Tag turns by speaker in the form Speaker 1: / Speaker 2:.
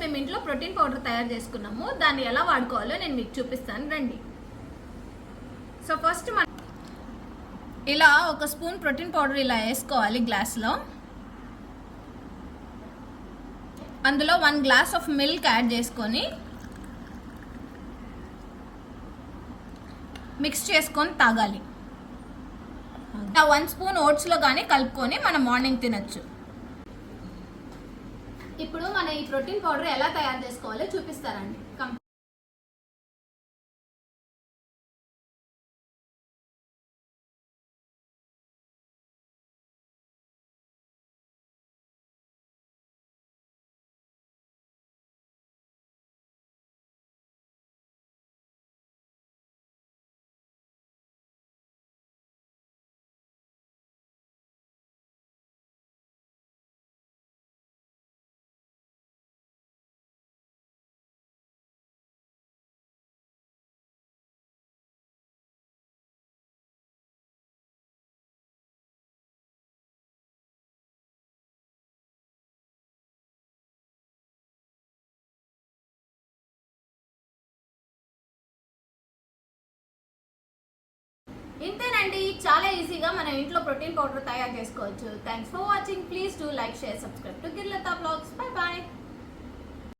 Speaker 1: మేము ఇంట్లో protein powder తయారు చేసుకున్నాము. దాన్ని ఎలా వాడుకోవాలో నేను మీకు చూపిస్తాను రండి. సో ఫస్ట్ మనం ఇలా ఒక స్పూన్ ప్రోటీన్ పౌడర్ ఇలా వేసుకోవాలి గ్లాస్లో. అందులో 1 గ్లాస్ ఆఫ్ మిల్క్ యాడ్ చేసుకొని మిక్స్ చేసుకొని తాగాలి. 1 స్పూన్ ఓట్స్లో కానీ కలుపుకొని మనం మార్నింగ్ తినచ్చు. ఇప్పుడు మన ఈ ప్రోటీన్ పౌడర్ ఎలా తయారు చేసుకోవాలో చూపిస్తారండి. ఇంతేనండి, చాలా ఈజీగా మనం ఇంట్లో ప్రోటీన్ పౌడర్ తయారు చేసుకోవచ్చు. Thanks for watching. Please do like, share, subscribe to గిర్లతా బ్లాగ్స్. Bye bye.